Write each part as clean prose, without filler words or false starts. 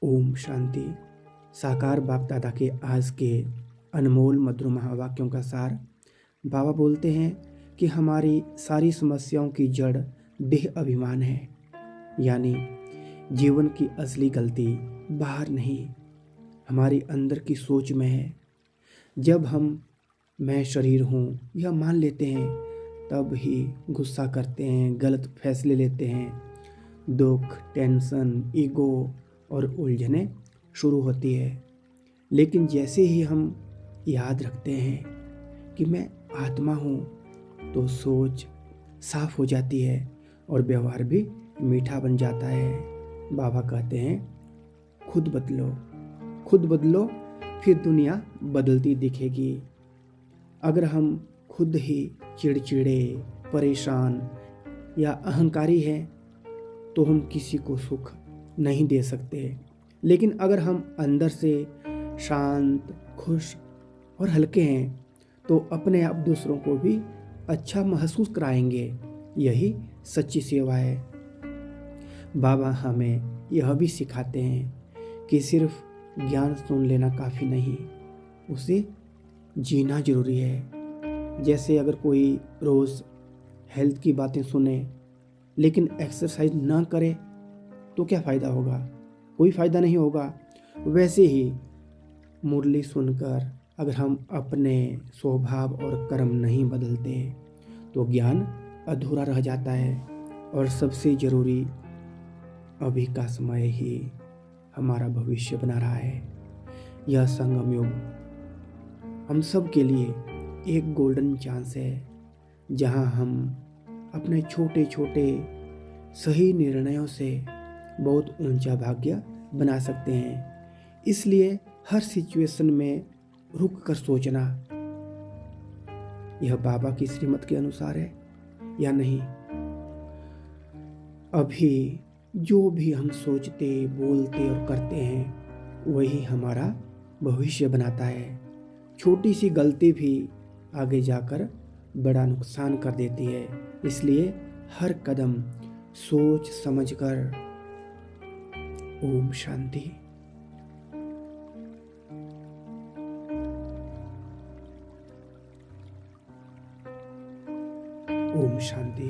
ओम शांति। साकार बाप दादा के आज के अनमोल मधुर महावाक्यों का सार। बाबा बोलते हैं कि हमारी सारी समस्याओं की जड़ देह अभिमान है, यानी जीवन की असली गलती बाहर नहीं, हमारी अंदर की सोच में है। जब हम मैं शरीर हूँ यह मान लेते हैं, तब ही गुस्सा करते हैं, गलत फैसले लेते हैं, दुख, टेंशन, ईगो और उलझनें शुरू होती है। लेकिन जैसे ही हम याद रखते हैं कि मैं आत्मा हूँ, तो सोच साफ हो जाती है और व्यवहार भी मीठा बन जाता है। बाबा कहते हैं, खुद बदलो, फिर दुनिया बदलती दिखेगी। अगर हम खुद ही चिड़चिड़े, परेशान या अहंकारी हैं, तो हम किसी को सुख नहीं दे सकते। लेकिन अगर हम अंदर से शांत, खुश और हल्के हैं, तो अपने आप दूसरों को भी अच्छा महसूस कराएंगे। यही सच्ची सेवा है। बाबा हमें यह भी सिखाते हैं कि सिर्फ ज्ञान सुन लेना काफ़ी नहीं, उसे जीना ज़रूरी है। जैसे अगर कोई रोज़ हेल्थ की बातें सुने लेकिन एक्सरसाइज ना करे, तो क्या फ़ायदा होगा? कोई फ़ायदा नहीं होगा। वैसे ही मुरली सुनकर अगर हम अपने स्वभाव और कर्म नहीं बदलते, तो ज्ञान अधूरा रह जाता है। और सबसे ज़रूरी, अभी का समय ही हमारा भविष्य बना रहा है। यह संगम युग हम सब के लिए एक गोल्डन चांस है, जहां हम अपने छोटे छोटे सही निर्णयों से बहुत ऊंचा भाग्य बना सकते हैं। इसलिए हर सिचुएशन में रुक कर सोचना, यह बाबा की श्रीमत के अनुसार है या नहीं। अभी जो भी हम सोचते, बोलते और करते हैं, वही हमारा भविष्य बनाता है। छोटी सी गलती भी आगे जाकर बड़ा नुकसान कर देती है। इसलिए हर कदम सोच समझकर। ओम शांति। ओम शांति।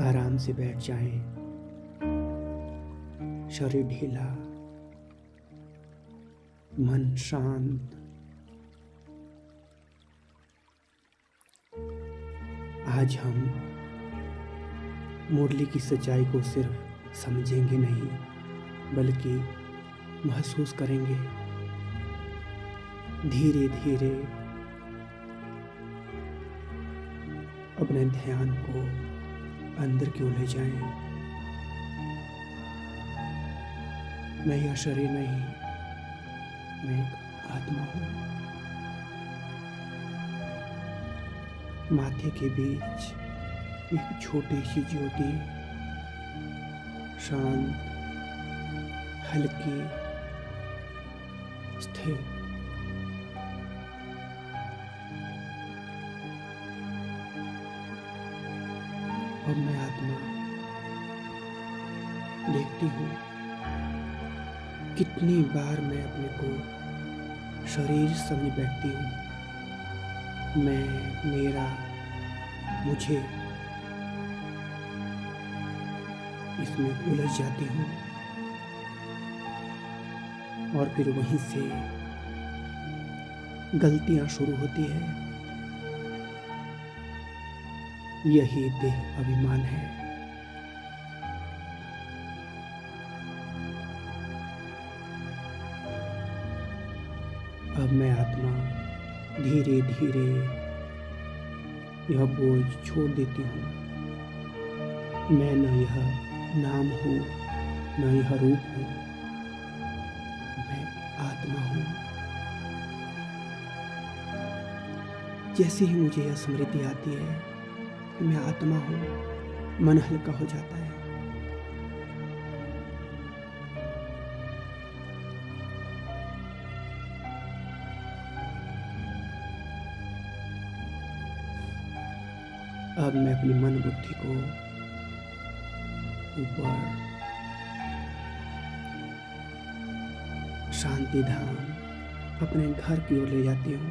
आराम से बैठ जाएं, शरीर ढीला, मन शांत। आज हम मुरली की सच्चाई को सिर्फ समझेंगे नहीं, बल्कि महसूस करेंगे। धीरे धीरे अपने ध्यान को अंदर क्यों ले जाएं। मैं यह शरीर नहीं, मैं एक आत्मा हूँ। माथे के बीच एक छोटी सी ज्योति, शांत, हल्की, स्थिर। अब मैं आत्मा देखती हूँ कितनी बार मैं अपने को शरीर समझ बैठती हूँ। मैं, मेरा, मुझे, इसमें उलझ जाती हूँ और फिर वहीं से गलतियाँ शुरू होती है। यही देह अभिमान है। अब मैं आत्मा धीरे धीरे यह बोझ छोड़ देती हूँ। मैं न यह नाम हूँ, न यह रूप हूँ, मैं आत्मा हूँ। जैसे ही मुझे यह स्मृति आती है कि मैं आत्मा हूँ, मन हल्का हो जाता है। अब मैं अपनी मन बुद्धि को ऊपर शांति धाम अपने घर की ओर ले जाती हूँ।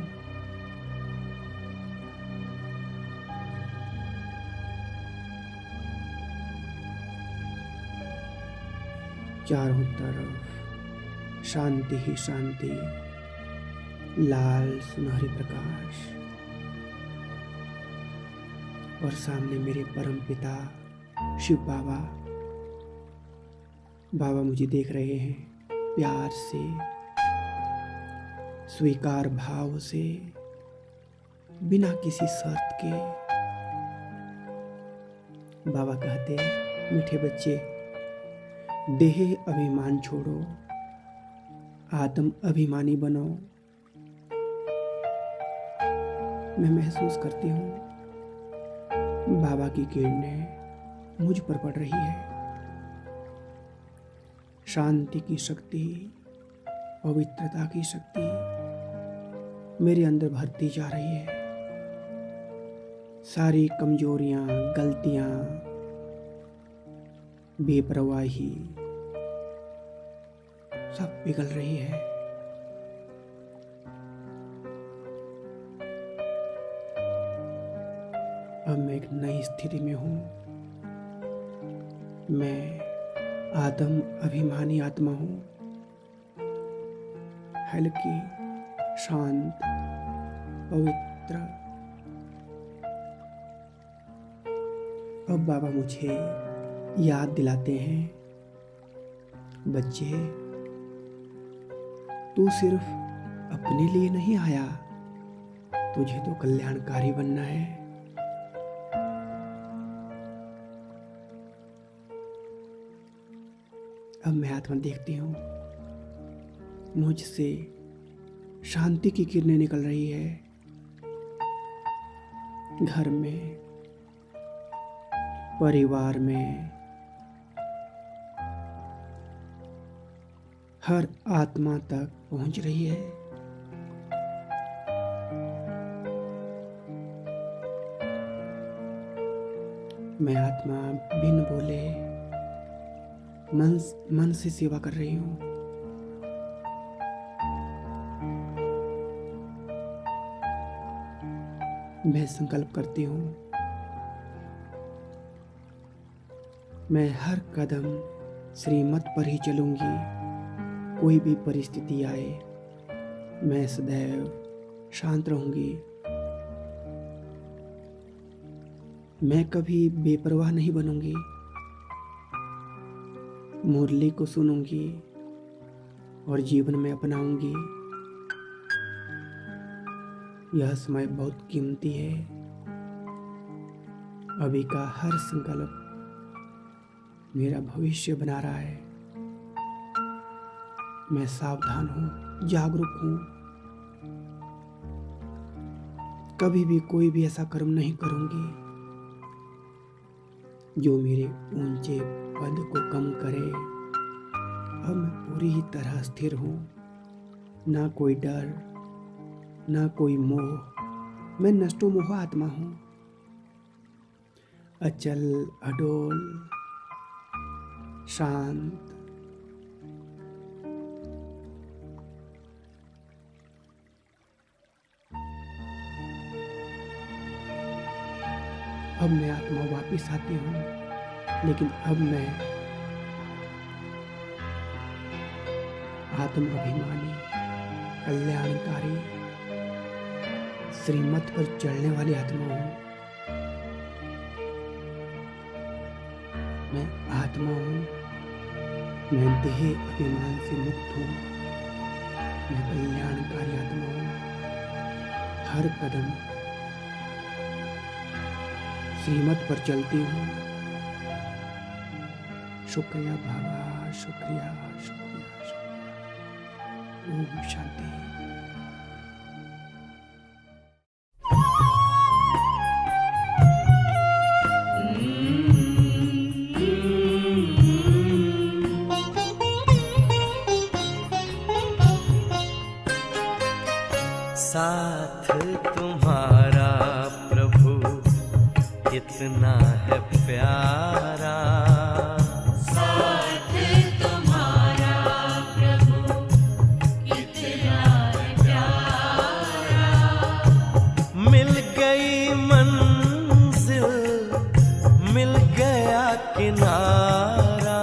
चारों तरफ शांति ही शांति, लाल सुनहरी प्रकाश, और सामने मेरे परम पिता शिव बाबा। बाबा मुझे देख रहे हैं प्यार से, स्वीकार भाव से, बिना किसी शर्त के। बाबा कहते, मीठे बच्चे, देह अभिमान छोड़ो, आत्म अभिमानी बनो। मैं महसूस करती हूँ बाबा की किरणें मुझ पर पड़ रही है। शांति की शक्ति, पवित्रता की शक्ति मेरे अंदर भरती जा रही है। सारी कमजोरियां, गलतियां, बेपरवाही सब पिघल रही है। अब मैं एक नई स्थिति में हूँ। मैं आत्म अभिमानी आत्मा हूँ, हल्की, शांत, पवित्र। अब बाबा मुझे याद दिलाते हैं, बच्चे, तू सिर्फ अपने लिए नहीं आया, तुझे तो कल्याणकारी बनना है। अब मैं आत्मा देखती हूँ, मुझसे शांति की किरणें निकल रही है। घर में, परिवार में, हर आत्मा तक पहुंच रही है। मैं आत्मा बिन बोले मन से सेवा कर रही हूँ। मैं संकल्प करती हूँ, मैं हर कदम श्रीमत पर ही चलूंगी। कोई भी परिस्थिति आए, मैं सदैव शांत रहूंगी। मैं कभी बेपरवाह नहीं बनूंगी। मुरली को सुनूंगी और जीवन में अपनाऊंगी। यह समय बहुत कीमती है। अभी का हर संकल्प मेरा भविष्य बना रहा है। मैं सावधान हूँ, जागरूक हूँ। कभी भी कोई भी ऐसा कर्म नहीं करूंगी जो मेरे ऊंचे पद को कम करे। अब मैं पूरी ही तरह स्थिर हूँ, ना कोई डर, ना कोई मोह। मैं नष्टो मोह आत्मा हूँ, अचल, अडोल, शांत। अब मैं आत्मा वापिस आती हूँ, लेकिन अब मैं आत्म अभिमानी, कल्याणकारी, श्रीमत पर चलने वाली आत्मा हूँ। मैं आत्मा हूँ, मैं देह अभिमान से मुक्त हूँ। मैं कल्याणकारी आत्मा हूँ। हर कदम श्रीमत पर चलती हूँ। शुक्रिया बाबा, शुक्रिया, शुक्रिया, शुक्रिया। ओम शांति। साथ तुम्हारा प्रभु कितना है प्यारा, साथ तुम्हारा प्रभु किनारा,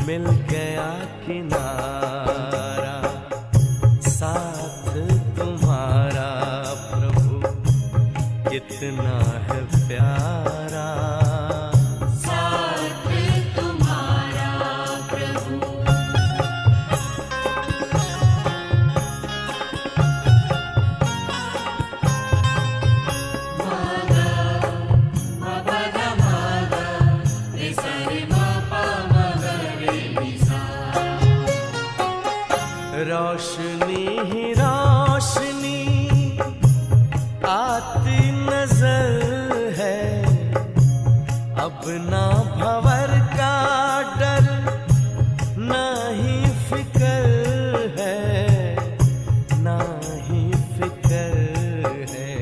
मिल गया किनारा। साथ तुम्हारा प्रभु कितना है प्यारा। साथ तुम्हारा प्रभु। रोशनी ही रोशनी आती नजर है, अब ना भंवर का डर, ना ही फिक्र है, ना ही फिक्र है।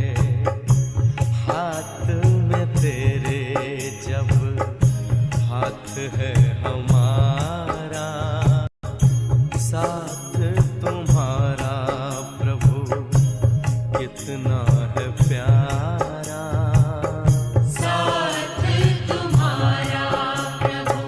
हाथ में तेरे जब हाथ है हमारा, साथ तुम्हारा प्रभु कितना है प्यारा। साथ तुम्हारा प्रभु।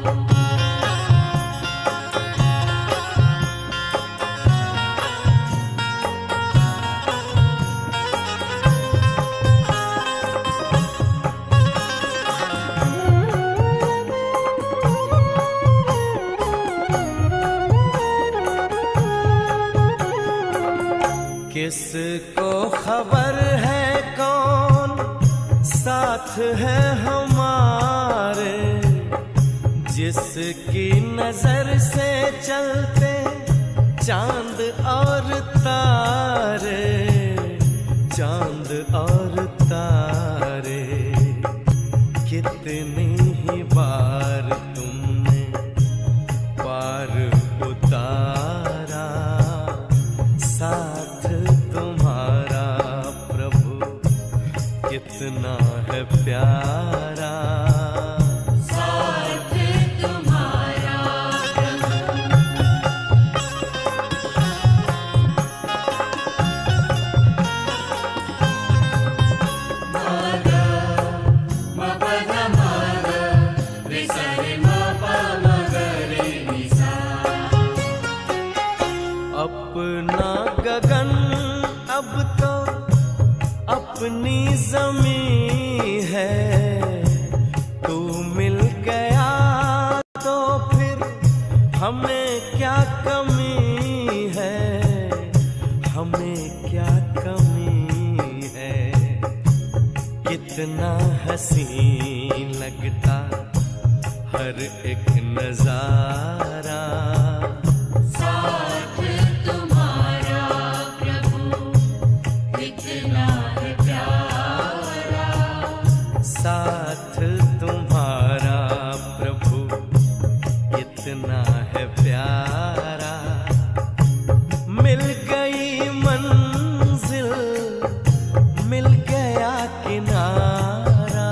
किसको खबर है कौन साथ है हमारे, जिसकी नजर से चलते चांद और तारे, चांद और तारे। कितनी ही बार तुमने पार उतारा, साथ तुम्हारा प्रभु कितना है प्यारा। साथ तुम्हारा प्रभु। अपना गगन अब तो अपनी ज़मीं है, तू मिल गया तो फिर हमें क्या कमी है, हमें क्या कमी है। कितना हसीन लगता हर एक नजारा, साथ तुम्हारा प्रभु कितना है प्यारा। साथ तुम्हारा प्रभु कितना है प्यारा। मिल गई मंजिल, मिल गया किनारा,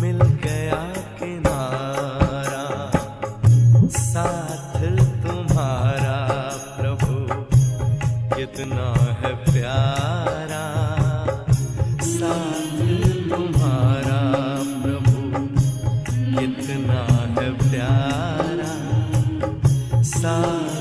मिल गया किनारा। साथ तुम्हारा प्रभु कितना है प्यारा। साथ तुम्हारा प्रभु कितना है प्यारा। साथ